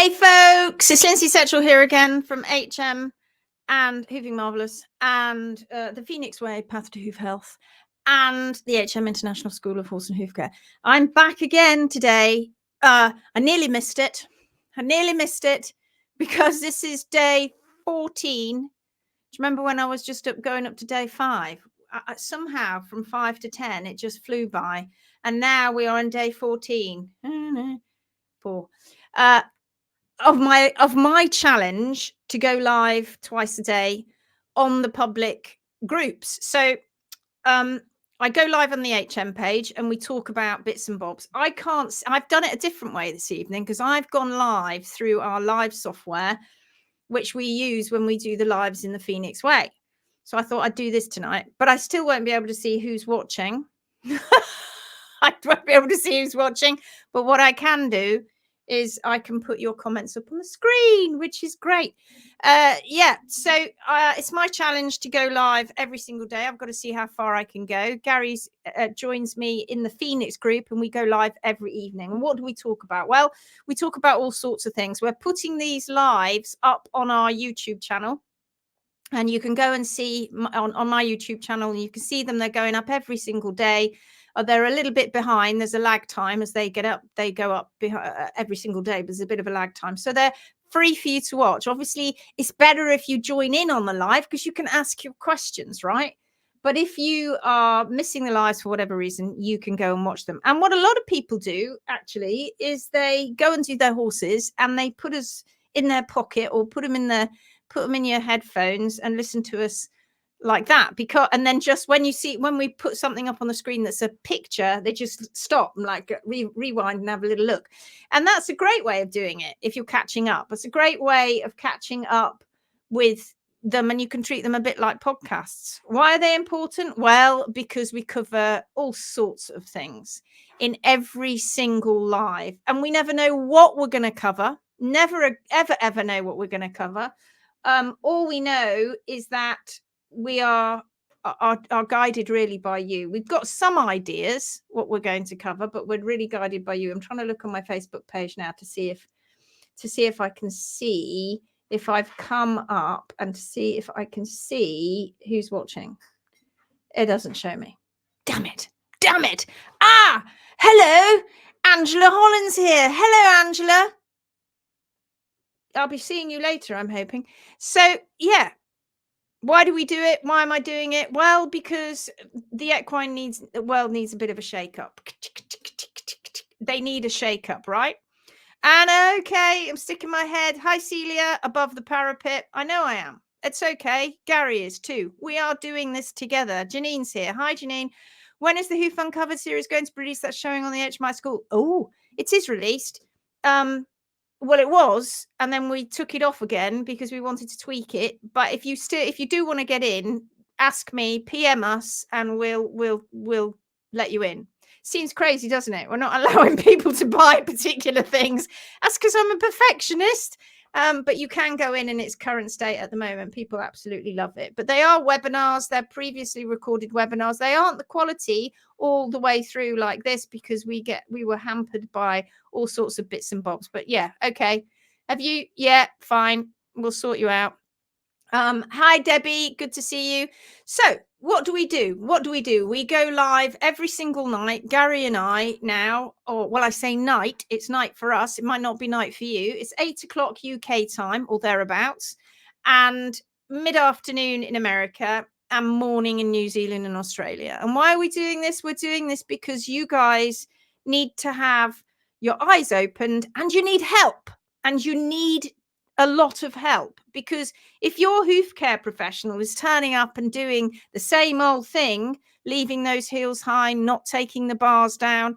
Hey folks, it's Lindsay Setchell here again from HM and Hoofing Marvellous and the Phoenix Way Path to Hoof Health and the HM International School of Horse and Hoof Care. I'm back again today. I nearly missed it. Because this is day 14. Do you remember when I was just going up to day 5? Somehow from 5 to 10 it just flew by, and now we are on day 14. Poor. Of my challenge to go live twice a day on the public groups. So I go live on the HM page and we talk about bits and bobs. I've done it a different way this evening because I've gone live through our live software, which we use when we do the lives in the Phoenix Way. So I thought I'd do this tonight, but I still won't be able to see who's watching. I won't be able to see who's watching, but what I can do is I can put your comments up on the screen, which is great. So it's my challenge to go live every single day. I've got to see how far I can go. Gary joins me in the Phoenix group and we go live every evening. And what do we talk about? Well, we talk about all sorts of things. We're putting these lives up on our YouTube channel. And you can go and see on my YouTube channel, and you can see them. They're going up every single day. They're a little bit behind. There's a lag time as they get up. They go up every single day, but there's a bit of a lag time. So they're free for you to watch. Obviously, it's better if you join in on the live because you can ask your questions, right? But if you are missing the lives for whatever reason, you can go and watch them. And what a lot of people do, actually, is they go and do their horses and they put us in their pocket or put them in your headphones and listen to us like that, and then just when we put something up on the screen that's a picture, they just stop and like rewind and have a little look. And that's a great way of doing it if you're catching up. It's a great way of catching up with them, and you can treat them a bit like podcasts. Why are they important? Well, because we cover all sorts of things in every single live, and we never know what we're going to cover. Never ever know what we're going to cover. All we know is that we are guided really by you. We've got some ideas what we're going to cover, but we're really guided by you. I'm trying to look on my Facebook page now to see if I can see if I've come up and to see if I can see who's watching. It doesn't show me. Damn it. Hello, Angela Holland's here. Hello, Angela. I'll be seeing you later, I'm hoping. So yeah, why do we do it? Why am I doing it? Well, because the equine world needs a bit of a shake-up. They need a shake-up, right? And okay, I'm sticking my head. Hi, Celia, above the parapet. I know I am. It's okay. Gary is too. We are doing this together. Janine's here. Hi, Janine. When is the Hoof Uncovered series going to be released? That's showing on the HMI School. Oh, it is released. Well, it was, and then we took it off again because we wanted to tweak it. But if you do want to get in, ask me, PM us, and we'll let you in. Seems crazy, doesn't it? We're not allowing people to buy particular things. That's because I'm a perfectionist. But you can go in its current state at the moment. People absolutely love it. But they are webinars. They're previously recorded webinars. They aren't the quality all the way through like this because we were hampered by all sorts of bits and bobs. But yeah, okay. Have you? Yeah, fine. We'll sort you out. Hi, Debbie. Good to see you. So what do we do? We go live every single night. Gary and I now, or well, I say night. It's night for us. It might not be night for you. It's 8 o'clock UK time or thereabouts, and mid-afternoon in America and morning in New Zealand and Australia. And why are we doing this? We're doing this because you guys need to have your eyes opened and you need help, and you need a lot of help, because if your hoof care professional is turning up and doing the same old thing, leaving those heels high, not taking the bars down,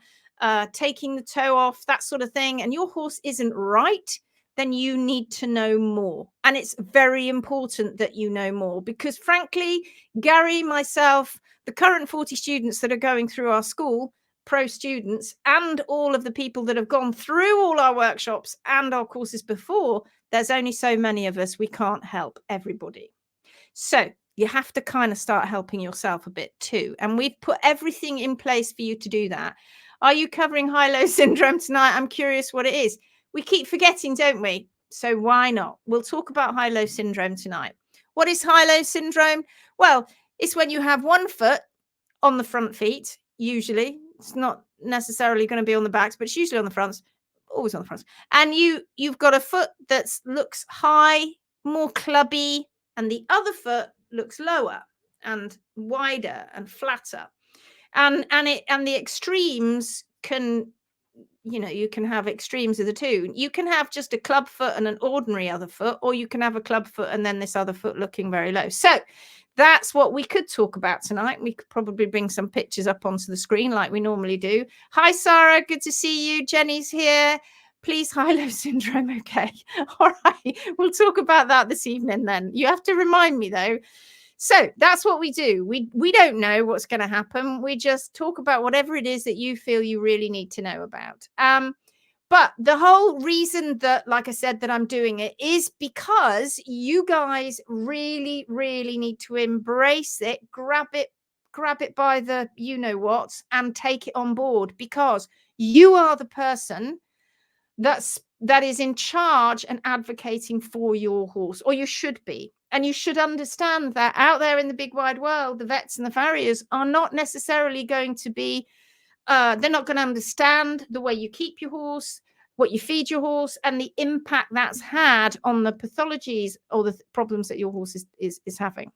taking the toe off, that sort of thing, and your horse isn't right, then you need to know more. And it's very important that you know more, because frankly, Gary, myself, the current 40 students that are going through our school, pro students, and all of the people that have gone through all our workshops and our courses before, there's only so many of us. We can't help everybody. So you have to kind of start helping yourself a bit too. And we've put everything in place for you to do that. Are you covering high-low syndrome tonight? I'm curious what it is. We keep forgetting, don't we? So why not? We'll talk about high-low syndrome tonight. What is high-low syndrome? Well, it's when you have one foot on the front feet, usually. It's not necessarily going to be on the backs, but it's usually on the fronts, always on the fronts. And you've got a foot that looks high, more clubby, and the other foot looks lower and wider and flatter. And the extremes can, you know, you can have extremes of the two. You can have just a club foot and an ordinary other foot, or you can have a club foot and then this other foot looking very low. So that's what we could talk about tonight. We could probably bring some pictures up onto the screen like we normally do. Hi, Sarah. Good to see you. Jenny's here. Please, high-low syndrome. Okay. All right. We'll talk about that this evening then. You have to remind me, though. So that's what we do. We don't know what's going to happen. We just talk about whatever it is that you feel you really need to know about. But the whole reason that, like I said, that I'm doing it is because you guys really, really need to embrace it, grab it by the you-know-what, and take it on board, because you are the person that is in charge and advocating for your horse, or you should be. And you should understand that out there in the big wide world, the vets and the farriers are not necessarily going to be, they're not going to understand the way you keep your horse, what you feed your horse, and the impact that's had on the pathologies or the problems that your horse is having.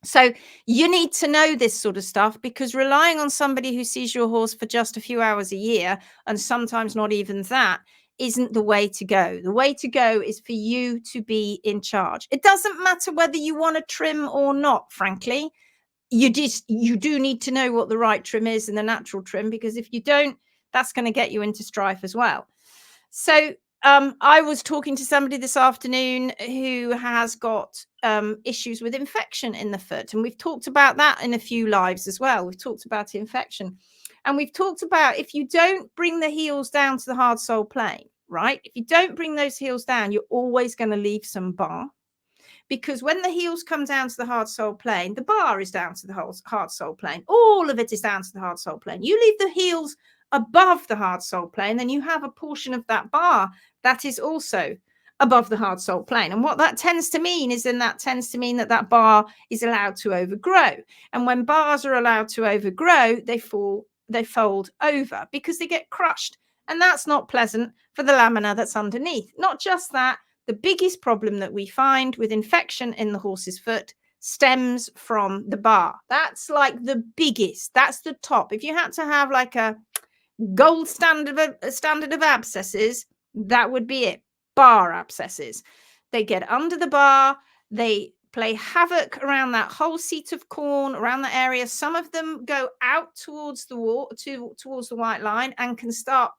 So you need to know this sort of stuff, because relying on somebody who sees your horse for just a few hours a year, and sometimes not even that, isn't the way to go. The way to go is for you to be in charge. It doesn't matter whether you want to trim or not, frankly. You do need to know what the right trim is and the natural trim, because if you don't, that's going to get you into strife as well. So I was talking to somebody this afternoon who has got issues with infection in the foot. And we've talked about that in a few lives as well. We've talked about infection. And we've talked about, if you don't bring the heels down to the hard sole plane, right? If you don't bring those heels down, you're always going to leave some bar. Because when the heels come down to the hard sole plane, the bar is down to the hard sole plane. All of it is down to the hard sole plane. You leave the heels above the hard sole plane, then you have a portion of that bar that is also above the hard sole plane. And what that tends to mean is then that tends to mean that that bar is allowed to overgrow. And when bars are allowed to overgrow, they fold over because they get crushed. And that's not pleasant for the lamina that's underneath. Not just that, the biggest problem that we find with infection in the horse's foot stems from the bar. That's like the biggest. That's the top. If you had to have like a gold standard of abscesses, that would be it. Bar abscesses. They get under the bar. They play havoc around that whole seat of corn, around the area. Some of them go out towards the wall, towards the white line, and can start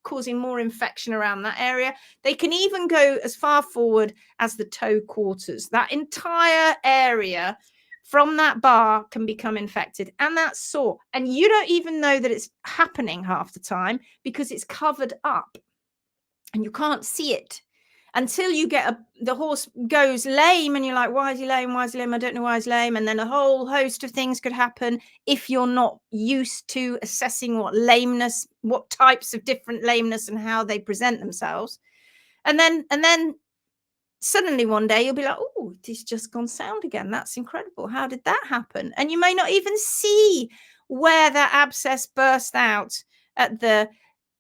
causing more infection around that area. They can even go as far forward as the toe quarters. That entire area from that bar can become infected, and that's sore. And you don't even know that it's happening half the time because it's covered up and you can't see it until you get the horse goes lame and you're like, why is he lame? Why is he lame? I don't know why he's lame. And then a whole host of things could happen if you're not used to assessing what types of different lameness and how they present themselves. And then suddenly one day you'll be like, oh, it's just gone sound again. That's incredible. How did that happen? And you may not even see where that abscess burst out at the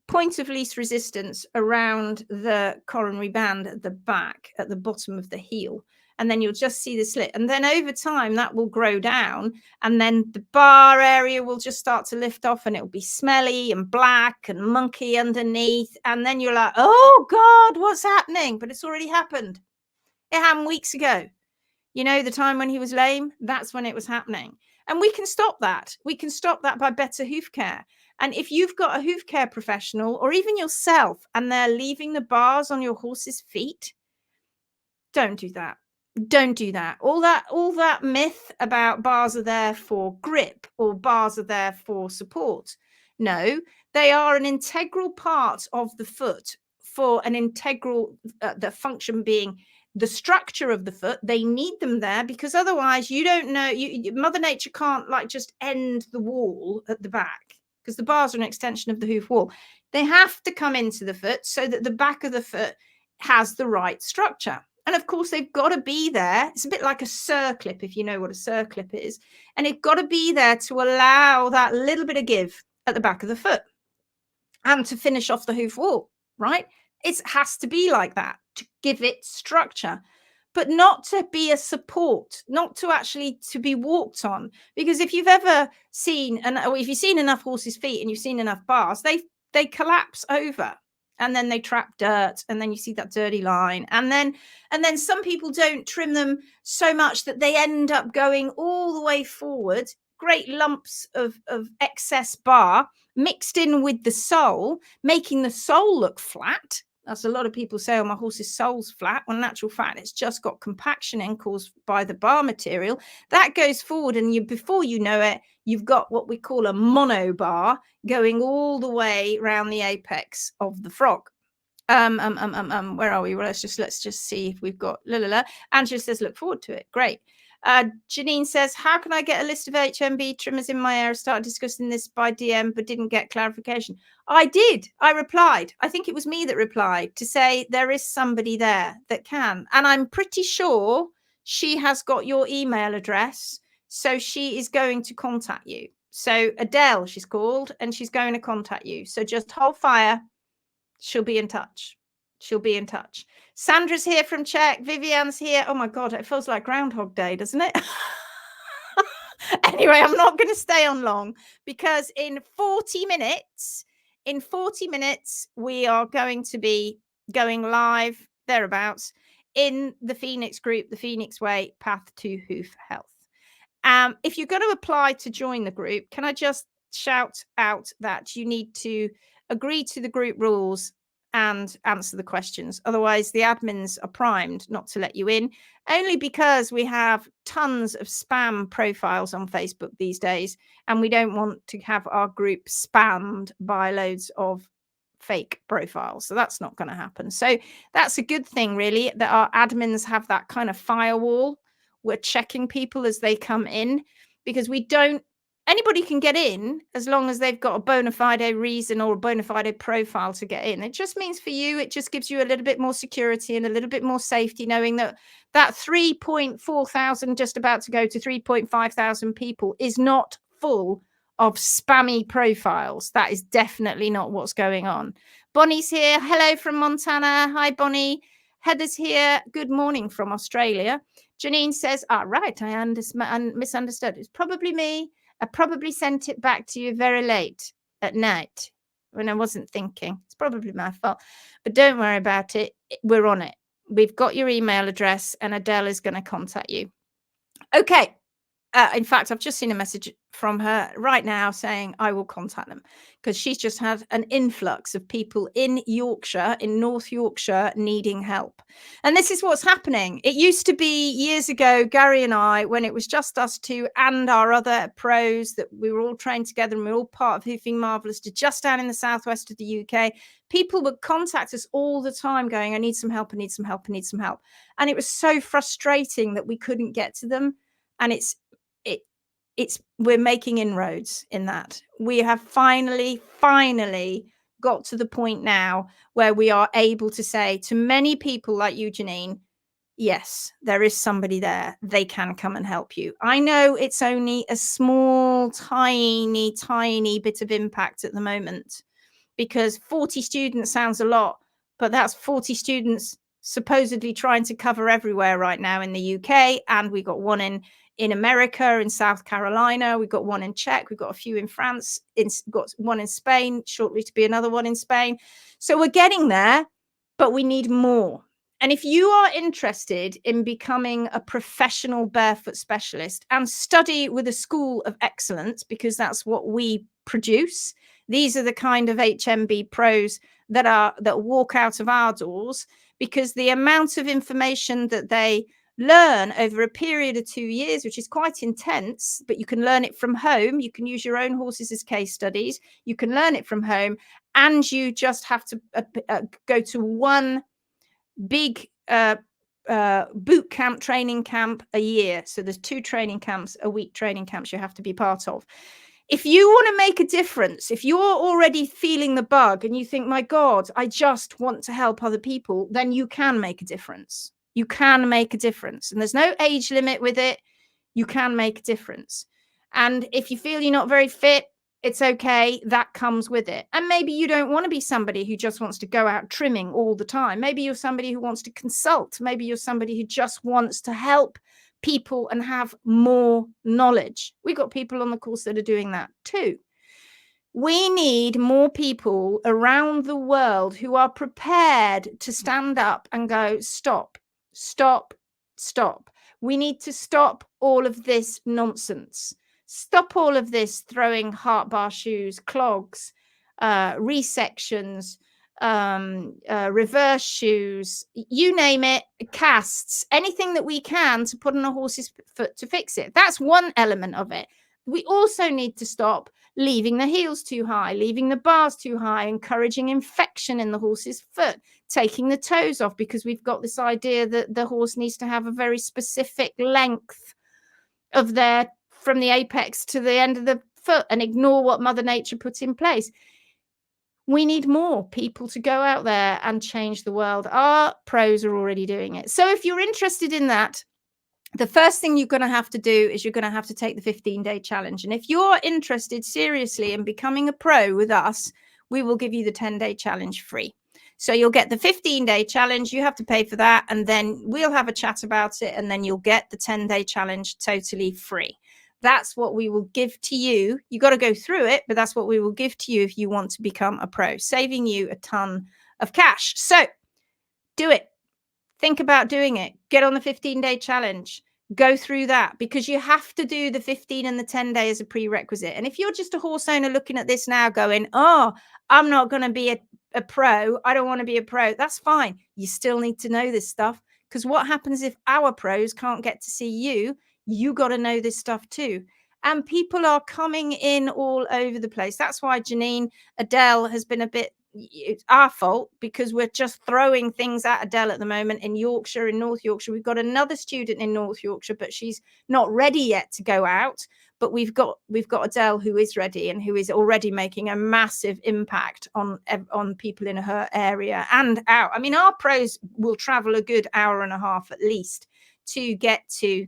point of least resistance around the coronary band at the back, at the bottom of the heel. And then you'll just see the slit. And then over time, that will grow down. And then the bar area will just start to lift off, and it will be smelly and black and monkey underneath. And then you're like, oh, God, what's happening? But it's already happened. It happened weeks ago. You know, the time when he was lame, that's when it was happening. And we can stop that. We can stop that by better hoof care. And if you've got a hoof care professional, or even yourself, and they're leaving the bars on your horse's feet, don't do that. Don't do that. All that myth about bars are there for grip or bars are there for support. No, they are an integral part of the foot for an integral, the function being the structure of the foot. They need them there because otherwise you don't know, Mother Nature can't like just end the wall at the back. because the bars are an extension of the hoof wall. They have to come into the foot so that the back of the foot has the right structure. And of course, they've got to be there. It's a bit like a circlip, if you know what a circlip is. And it's got to be there to allow that little bit of give at the back of the foot and to finish off the hoof wall, right? It has to be like that to give it structure, but not to be a support, not to actually to be walked on. Because if you've ever seen, or if you've seen enough horses' feet and you've seen enough bars, they collapse over. And then they trap dirt, and then you see that dirty line. And then some people don't trim them so much that they end up going all the way forward, great lumps of excess bar mixed in with the sole, making the sole look flat. As a lot of people say, oh, my horse's sole's flat. When in actual fact, it's just got compaction in caused by the bar material. That goes forward, and before you know it, you've got what we call a mono bar going all the way around the apex of the frog. Where are we? Well, let's just see if we've got Angela says, look forward to it. Great. Janine says, how can I get a list of HMB trimmers in my area? Started discussing this by DM, but didn't get clarification. I did. I replied. I think it was me that replied to say there is somebody there that can. And I'm pretty sure she has got your email address. So she is going to contact you. So Adele, she's called, and she's going to contact you. So just hold fire. She'll be in touch. She'll be in touch. Sandra's here from Czech. Vivian's here. Oh my God, it feels like Groundhog Day, doesn't it? Anyway, I'm not going to stay on long because in 40 minutes, we are going to be going live thereabouts in the Phoenix group, the Phoenix Way Path to Hoof Health. If you're going to apply to join the group, can I just shout out that you need to agree to the group rules and answer the questions. Otherwise, the admins are primed not to let you in, only because we have tons of spam profiles on Facebook these days, and we don't want to have our group spammed by loads of fake profiles. So that's not going to happen. So that's a good thing, really, that our admins have that kind of firewall. We're checking people as they come in, because anybody can get in as long as they've got a bona fide reason or a bona fide profile to get in. It just means for you, it just gives you a little bit more security and a little bit more safety, knowing that 3.4 thousand, just about to go to 3.5 thousand people, is not full of spammy profiles. That is definitely not what's going on. Bonnie's here. Hello from Montana. Hi, Bonnie. Heather's here. Good morning from Australia. Janine says, right, I misunderstood. It's probably me. I probably sent it back to you very late at night when I wasn't thinking. It's probably my fault. But don't worry about it. We're on it. We've got your email address, and Adele is going to contact you. Okay. In fact, I've just seen a message from her right now saying I will contact them, because she's just had an influx of people in Yorkshire, in North Yorkshire, needing help. And this is what's happening. It used to be years ago, Gary and I, when it was just us two and our other pros, that we were all trained together and we were all part of Hoofing Marvellous, to just down in the southwest of the UK. People would contact us all the time going, I need some help, I need some help, I need some help. And it was so frustrating that we couldn't get to them. And we're making inroads in that. We have finally got to the point now where we are able to say to many people like you, Janine, yes, there is somebody there. They can come and help you. I know it's only a small, tiny bit of impact at the moment, because 40 students sounds a lot, but that's 40 students supposedly trying to cover everywhere right now in the UK. And we got one in America, in South Carolina. We've got one in Czech. We've got a few in France. Got one in Spain, shortly to be another one in Spain. So we're getting there, but we need more. And if you are interested in becoming a professional barefoot specialist and study with a school of excellence, because that's what we produce, these are the kind of HMB pros that walk out of our doors, because the amount of information that they learn over a period of 2 years, which is quite intense, but you can learn it from home. You can use your own horses as case studies. You can learn it from home, and you just have to go to one big boot camp, training camp a year. So there's 2 training camps a week, training camps you have to be part of. if you want to make a difference, if you're already feeling the bug and you think, my God, I just want to help other people, then you can make a difference. You can make a difference. And there's no age limit with it. You can make a difference. And if you feel you're not very fit, it's okay. That comes with it. And maybe you don't want to be somebody who just wants to go out trimming all the time. Maybe you're somebody who wants to consult. Maybe you're somebody who just wants to help people and have more knowledge. We've got people on the course that are doing that too. We need more people around the world who are prepared to stand up and go, stop, stop, stop. We need to stop all of this nonsense. Stop all of this throwing heart bar shoes, clogs, resections, reverse shoes, you name it, casts, anything that we can to put on a horse's foot to fix it. That's one element of it. We also need to stop leaving the heels too high, leaving the bars too high, encouraging infection in the horse's foot, taking the toes off, because we've got this idea that the horse needs to have a very specific length of their, from the apex to the end of the foot, and ignore what Mother Nature puts in place. We need more people to go out there and change the world. Our pros are already doing it. So if you're interested in that, the first thing you're going to have to do is you're going to have to take the 15-day challenge. And if you're interested seriously in becoming a pro with us, we will give you the 10-day challenge free. So you'll get the 15-day challenge. You have to pay for that. And then we'll have a chat about it. And then you'll get the 10-day challenge totally free. That's what we will give to you. You got to go through it, but that's what we will give to you if you want to become a pro, saving you a ton of cash. So do it. Think about doing it. Get on the 15-day challenge. Go through that, because you have to do the 15 and the 10-day as a prerequisite. And if you're just a horse owner looking at this now going, oh, I'm not going to be a pro, I don't want to be a pro, that's fine. You still need to know this stuff, because what happens if our pros can't get to see you? You got to know this stuff too. And people are coming in all over the place. That's why Janine Adele has been a bit, it's our fault, because we're just throwing things at Adele at the moment in Yorkshire, in North Yorkshire. We've got another student in North Yorkshire, but she's not ready yet to go out. But we've got Adele who is ready and who is already making a massive impact on people in her area and out. I mean, our pros will travel a good hour and a half at least to get to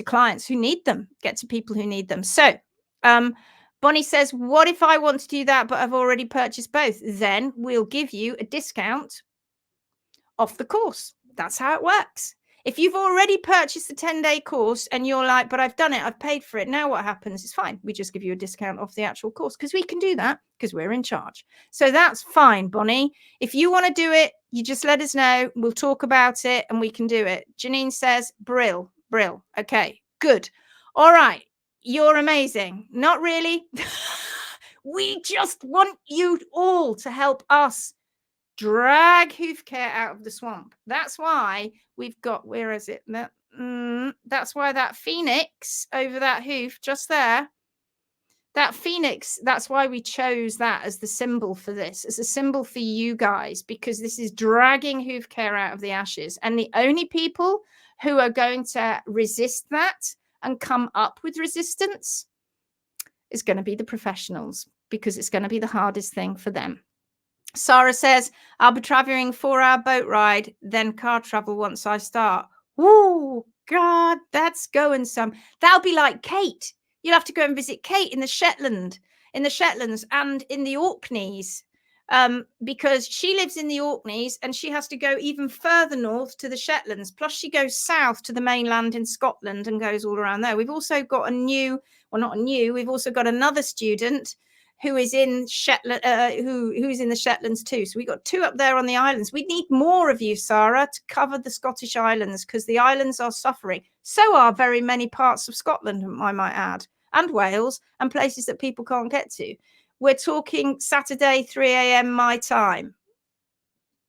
clients who need them, get to people who need them. So Bonnie says, what if I want to do that, but I've already purchased both? Then we'll give you a discount off the course. That's how it works. If you've already purchased the 10-day course and you're like, but I've done it, I've paid for it, now what happens? It's fine. We just give you a discount off the actual course, because we can do that because we're in charge. So that's fine, Bonnie. If you want to do it, you just let us know. We'll talk about it and we can do it. Janine says, Brill. Okay, good. All right. You're amazing. Not really. We just want you all to help us drag hoof care out of the swamp. That's why we've got, where is it? That's why that phoenix over that hoof just there, that phoenix, that's why we chose that as the symbol for this, as a symbol for you guys, because this is dragging hoof care out of the ashes. And the only people who are going to resist that and come up with resistance is going to be the professionals, because it's going to be the hardest thing for them. Sarah says, I'll be traveling 4-hour boat ride, then car travel once I start. Oh, God, that's going some. That'll be like Kate. You'll have to go and visit Kate in the Shetlands and in the Orkneys, because she lives in the Orkneys and she has to go even further north to the Shetlands. Plus she goes south to the mainland in Scotland and goes all around there. We've also got we've also got another student who is in Shetland, who's in the Shetlands too. So we got 2 up there on the islands. We need more of you, Sarah, to cover the Scottish islands, because the islands are suffering. So are very many parts of Scotland, I might add, and Wales, and places that people can't get to. We're talking Saturday, 3 a.m. my time.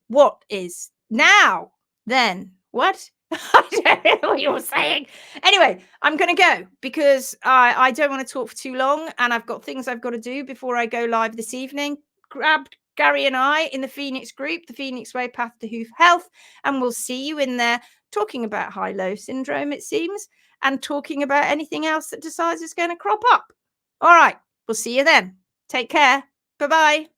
What is now? Then what? I don't know what you're saying. Anyway, I'm going to go, because I don't want to talk for too long, and I've got things I've got to do before I go live this evening. Grab Gary and I in the Phoenix group, the Phoenix Way Path to Hoof Health, and we'll see you in there talking about high-low syndrome, it seems, and talking about anything else that decides is going to crop up. All right. We'll see you then. Take care. Bye bye.